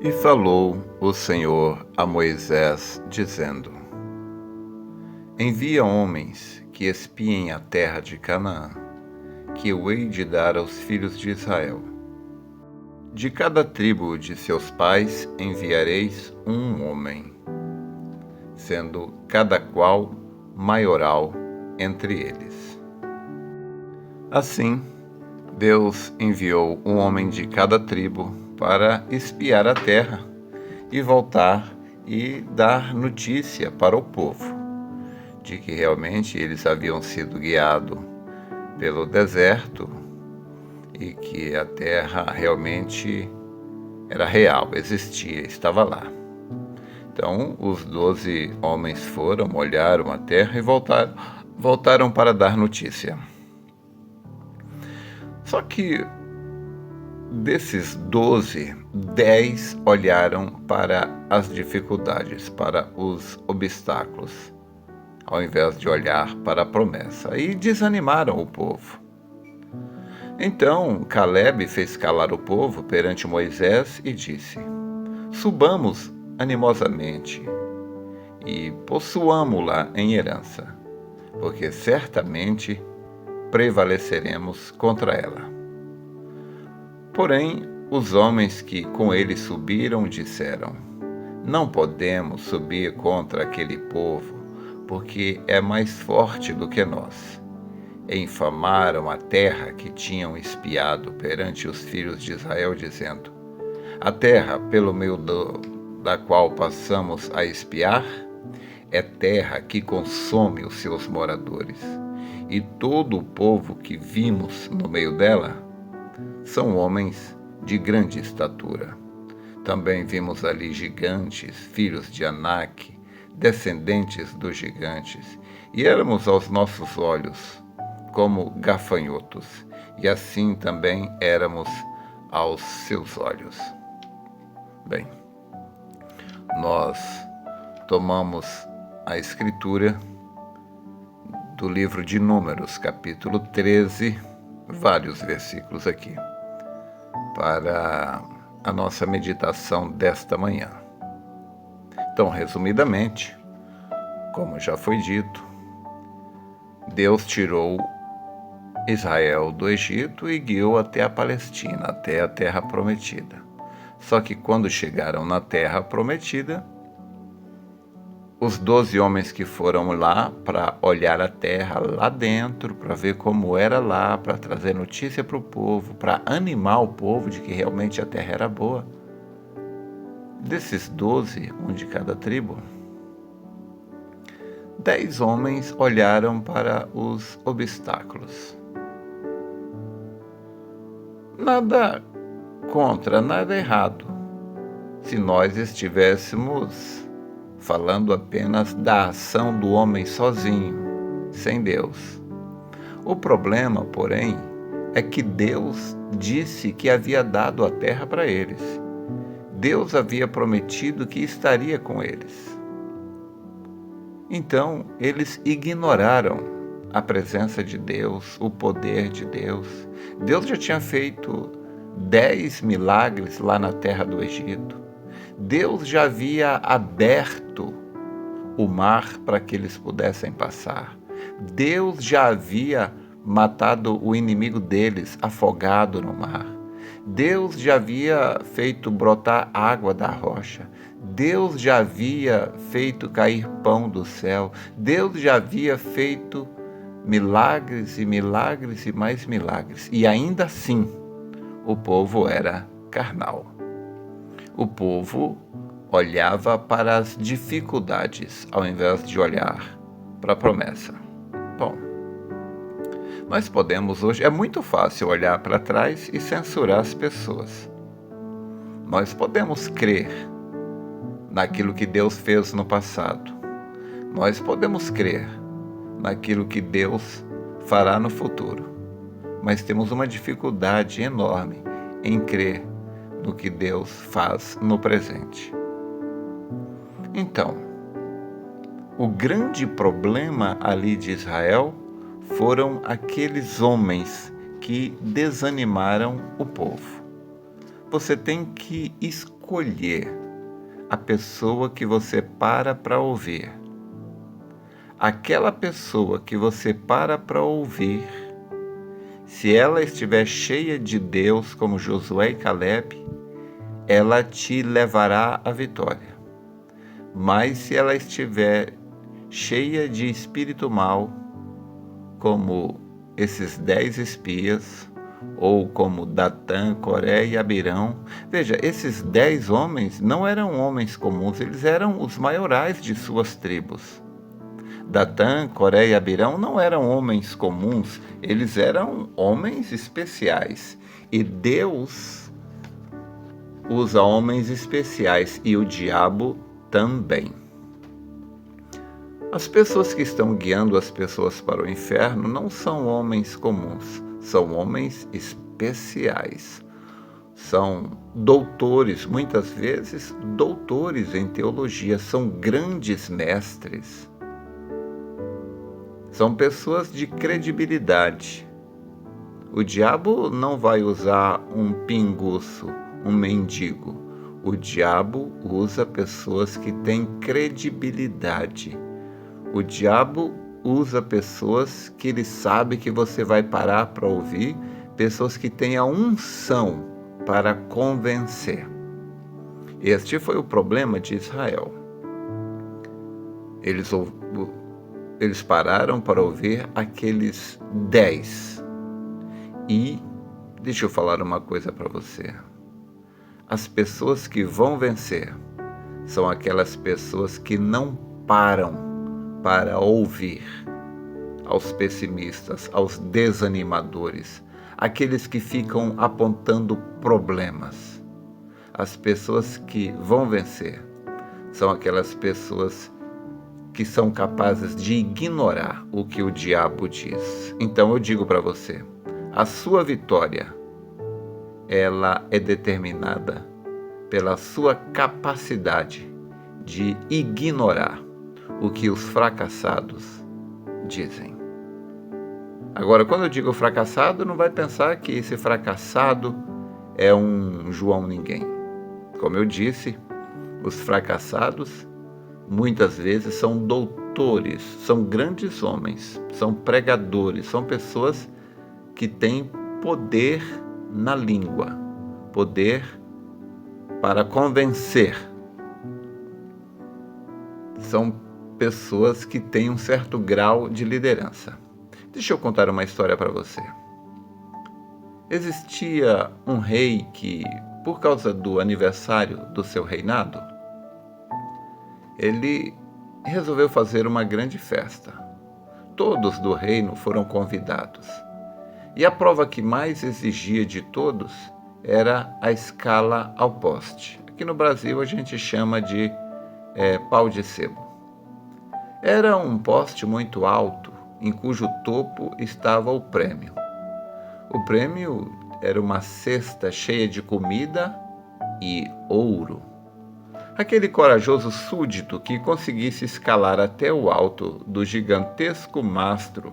E falou o Senhor a Moisés, dizendo: Envia homens que espiem a terra de Canaã, que eu hei de dar aos filhos de Israel. De cada tribo de seus pais enviareis um homem, sendo cada qual maioral entre eles. Assim, Deus enviou um homem de cada tribo para espiar a terra e voltar e dar notícia para o povo de que realmente eles haviam sido guiados pelo deserto e que a terra realmente era real, existia, estava lá. Então os 12 homens foram, olharam a terra e voltaram para dar notícia. Só que desses 12, 10 olharam para as dificuldades, para os obstáculos, ao invés de olhar para a promessa, e desanimaram o povo. Então Caleb fez calar o povo perante Moisés e disse: Subamos animosamente e possuamo-la em herança, porque certamente prevaleceremos contra ela. Porém, os homens que com ele subiram disseram: Não podemos subir contra aquele povo, porque é mais forte do que nós. E infamaram a terra que tinham espiado perante os filhos de Israel, dizendo: A terra pelo meio da qual passamos a espiar é terra que consome os seus moradores, e todo o povo que vimos no meio dela são homens de grande estatura. Também vimos ali gigantes, filhos de Anak, descendentes dos gigantes, e éramos aos nossos olhos como gafanhotos, e assim também éramos aos seus olhos. Bem, nós tomamos a escritura do livro de Números, capítulo 13, vários versículos aqui, para a nossa meditação desta manhã. Então, resumidamente, como já foi dito, Deus tirou Israel do Egito e guiou até a Palestina, até a terra prometida. Só que quando chegaram na terra prometida, os 12 homens que foram lá para olhar a terra lá dentro, para ver como era lá, para trazer notícia para o povo, para animar o povo de que realmente a terra era boa. Desses 12, um de cada tribo, 10 homens olharam para os obstáculos. Nada contra, nada errado, se nós estivéssemos falando apenas da ação do homem sozinho, sem Deus. O problema, porém, é que Deus disse que havia dado a terra para eles. Deus havia prometido que estaria com eles. Então, eles ignoraram a presença de Deus, o poder de Deus. Deus já tinha feito 10 milagres lá na terra do Egito. Deus já havia aberto o mar para que eles pudessem passar. Deus já havia matado o inimigo deles, afogado no mar. Deus já havia feito brotar água da rocha. Deus já havia feito cair pão do céu. Deus já havia feito milagres e milagres e mais milagres. E ainda assim, o povo era carnal. O povo olhava para as dificuldades ao invés de olhar para a promessa. Bom, nós podemos hoje, é muito fácil olhar para trás e censurar as pessoas. Nós podemos crer naquilo que Deus fez no passado. Nós podemos crer naquilo que Deus fará no futuro. Mas temos uma dificuldade enorme em crer no que Deus faz no presente. Então, o grande problema ali de Israel foram aqueles homens que desanimaram o povo. Você tem que escolher a pessoa que você para ouvir, aquela pessoa que você para ouvir, se ela estiver cheia de Deus, como Josué e Caleb, ela te levará à vitória. Mas se ela estiver cheia de espírito mau, como esses 10 espias, ou como Datã, Coré e Abirão. Veja, esses 10 homens não eram homens comuns, eles eram os maiorais de suas tribos. Datã, Coré e Abirão não eram homens comuns, eles eram homens especiais. E Deus usa homens especiais e o diabo também. As pessoas que estão guiando as pessoas para o inferno não são homens comuns, são homens especiais. São doutores, muitas vezes doutores em teologia, são grandes mestres. São pessoas de credibilidade. O diabo não vai usar um pinguço, um mendigo. O diabo usa pessoas que têm credibilidade. O diabo usa pessoas que ele sabe que você vai parar para ouvir, pessoas que têm a unção para convencer. Este foi o problema de Israel. Eles pararam para ouvir aqueles 10. E deixa eu falar uma coisa para você. As pessoas que vão vencer são aquelas pessoas que não param para ouvir aos pessimistas, aos desanimadores, aqueles que ficam apontando problemas. As pessoas que vão vencer são aquelas pessoas que são capazes de ignorar o que o diabo diz. Então eu digo para você, a sua vitória, ela é determinada pela sua capacidade de ignorar o que os fracassados dizem. Agora, quando eu digo fracassado, não vai pensar que esse fracassado é um João Ninguém. Como eu disse, os fracassados muitas vezes são doutores, são grandes homens, são pregadores, são pessoas que têm poder na língua, poder para convencer. São pessoas que têm um certo grau de liderança. Deixa eu contar uma história para você. Existia um rei que, por causa do aniversário do seu reinado, ele resolveu fazer uma grande festa. Todos do reino foram convidados. E a prova que mais exigia de todos era a escala ao poste. Aqui no Brasil a gente chama de pau de sebo. Era um poste muito alto, em cujo topo estava o prêmio. O prêmio era uma cesta cheia de comida e ouro. Aquele corajoso súdito que conseguisse escalar até o alto do gigantesco mastro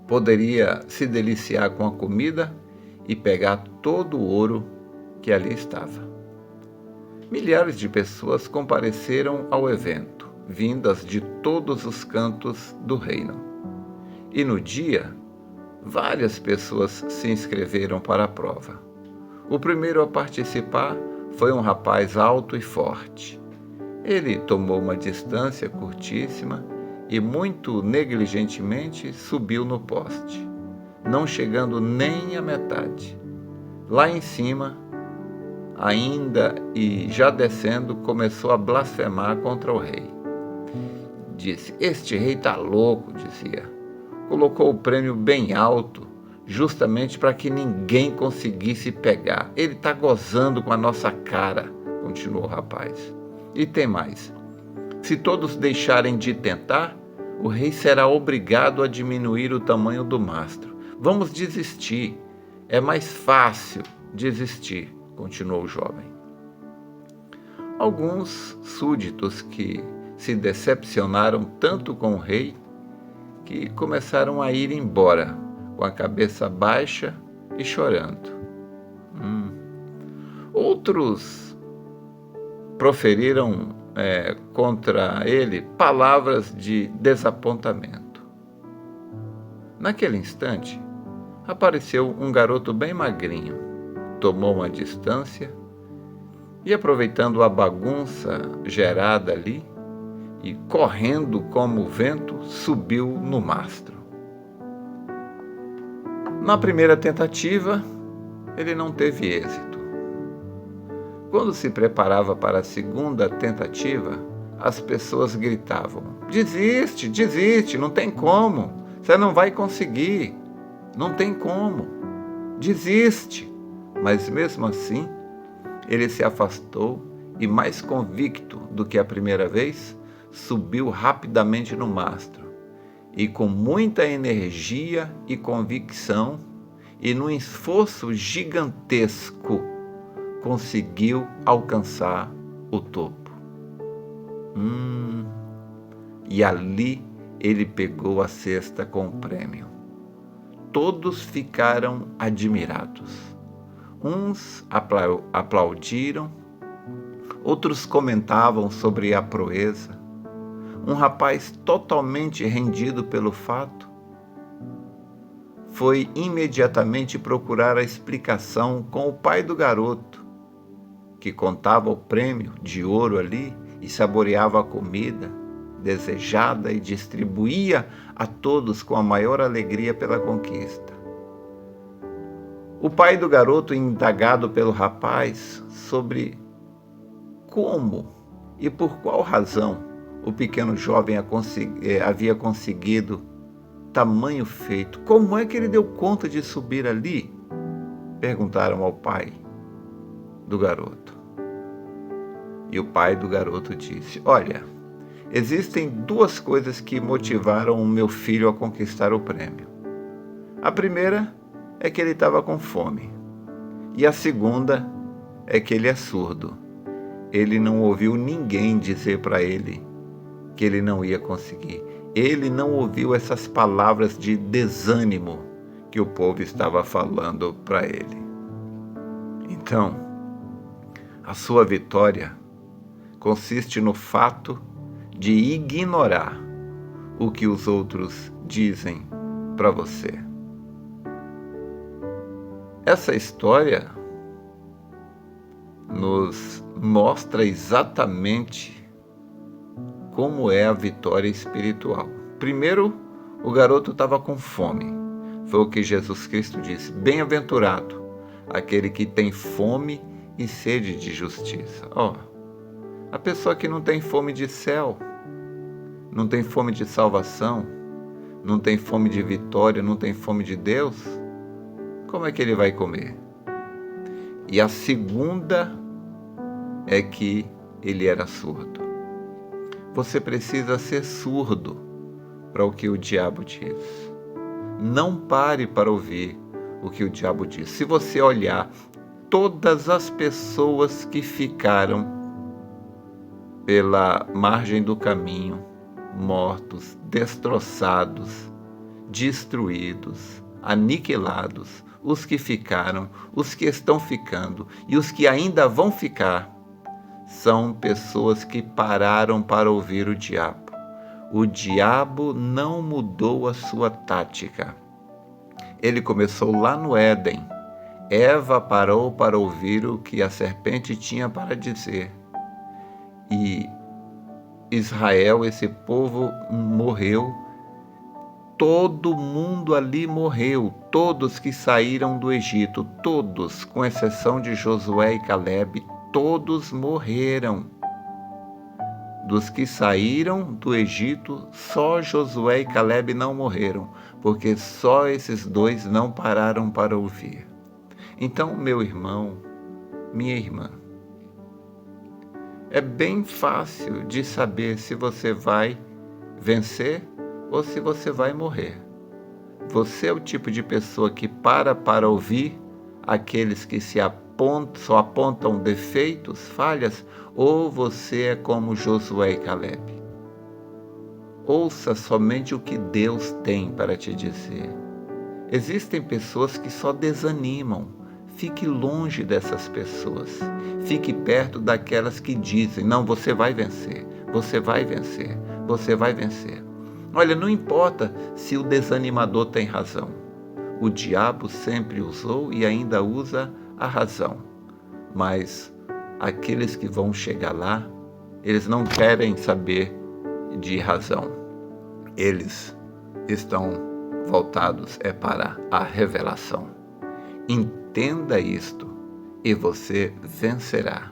poderia se deliciar com a comida e pegar todo o ouro que ali estava. Milhares de pessoas compareceram ao evento, vindas de todos os cantos do reino. E no dia, várias pessoas se inscreveram para a prova. O primeiro a participar foi um rapaz alto e forte. Ele tomou uma distância curtíssima e muito negligentemente subiu no poste, não chegando nem à metade. Lá em cima, ainda e já descendo, começou a blasfemar contra o rei. Disse: "Este rei está louco", dizia. Colocou o prêmio bem alto, justamente para que ninguém conseguisse pegar. Ele está gozando com a nossa cara, continuou o rapaz. E tem mais. Se todos deixarem de tentar, o rei será obrigado a diminuir o tamanho do mastro. Vamos desistir. É mais fácil desistir, continuou o jovem. Alguns súditos que se decepcionaram tanto com o rei que começaram a ir embora, com a cabeça baixa e chorando. Outros proferiram contra ele palavras de desapontamento. Naquele instante, apareceu um garoto bem magrinho, tomou uma distância e, aproveitando a bagunça gerada ali, e correndo como o vento, subiu no mastro. Na primeira tentativa, ele não teve êxito. Quando se preparava para a segunda tentativa, as pessoas gritavam: desiste, desiste, não tem como, você não vai conseguir, não tem como, desiste. Mas mesmo assim, ele se afastou e, mais convicto do que a primeira vez, subiu rapidamente no mastro e, com muita energia e convicção e num esforço gigantesco, conseguiu alcançar o topo. E ali ele pegou a cesta com o prêmio. Todos ficaram admirados. Uns aplaudiram, outros comentavam sobre a proeza. Um rapaz totalmente rendido pelo fato foi imediatamente procurar a explicação com o pai do garoto, que contava o prêmio de ouro ali e saboreava a comida desejada e distribuía a todos com a maior alegria pela conquista. O pai do garoto, indagado pelo rapaz sobre como e por qual razão o pequeno jovem havia conseguido tamanho feito, como é que ele deu conta de subir ali? Perguntaram ao pai do garoto. E o pai do garoto disse: olha, existem duas coisas que motivaram o meu filho a conquistar o prêmio. A primeira é que ele estava com fome. E a segunda é que ele é surdo. Ele não ouviu ninguém dizer para ele que ele não ia conseguir. Ele não ouviu essas palavras de desânimo que o povo estava falando para ele. Então, a sua vitória consiste no fato de ignorar o que os outros dizem para você. Essa história nos mostra exatamente como é a vitória espiritual. Primeiro, o garoto estava com fome. Foi o que Jesus Cristo disse: bem-aventurado aquele que tem fome e sede de justiça. A pessoa que não tem fome de céu, não tem fome de salvação, não tem fome de vitória, não tem fome de Deus, como é que ele vai comer? E a segunda é que ele era surdo. Você precisa ser surdo para o que o diabo diz. Não pare para ouvir o que o diabo diz. Se você olhar todas as pessoas que ficaram pela margem do caminho, mortos, destroçados, destruídos, aniquilados, os que ficaram, os que estão ficando e os que ainda vão ficar, são pessoas que pararam para ouvir o diabo. O diabo não mudou a sua tática. Ele começou lá no Éden. Eva parou para ouvir o que a serpente tinha para dizer. E Israel, esse povo, morreu. Todo mundo ali morreu. Todos que saíram do Egito, todos, com exceção de Josué e Calebe, todos morreram. Dos que saíram do Egito, só Josué e Calebe não morreram, porque só esses dois não pararam para ouvir. Então, meu irmão, minha irmã, é bem fácil de saber se você vai vencer ou se você vai morrer. Você é o tipo de pessoa que para ouvir aqueles que só apontam defeitos, falhas, ou você é como Josué e Calebe? Ouça somente o que Deus tem para te dizer. Existem pessoas que só desanimam, Fique longe dessas pessoas. Fique perto daquelas que dizem: não, você vai vencer, você vai vencer, você vai vencer. Olha, não importa se o desanimador tem razão. O diabo sempre usou e ainda usa a razão. Mas aqueles que vão chegar lá, eles não querem saber de razão. Eles estão voltados para a revelação. Entenda isto e você vencerá.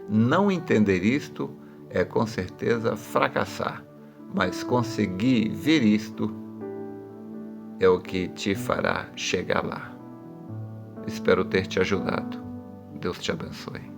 Não entender isto é com certeza fracassar, mas conseguir ver isto é o que te fará chegar lá. Espero ter te ajudado. Deus te abençoe.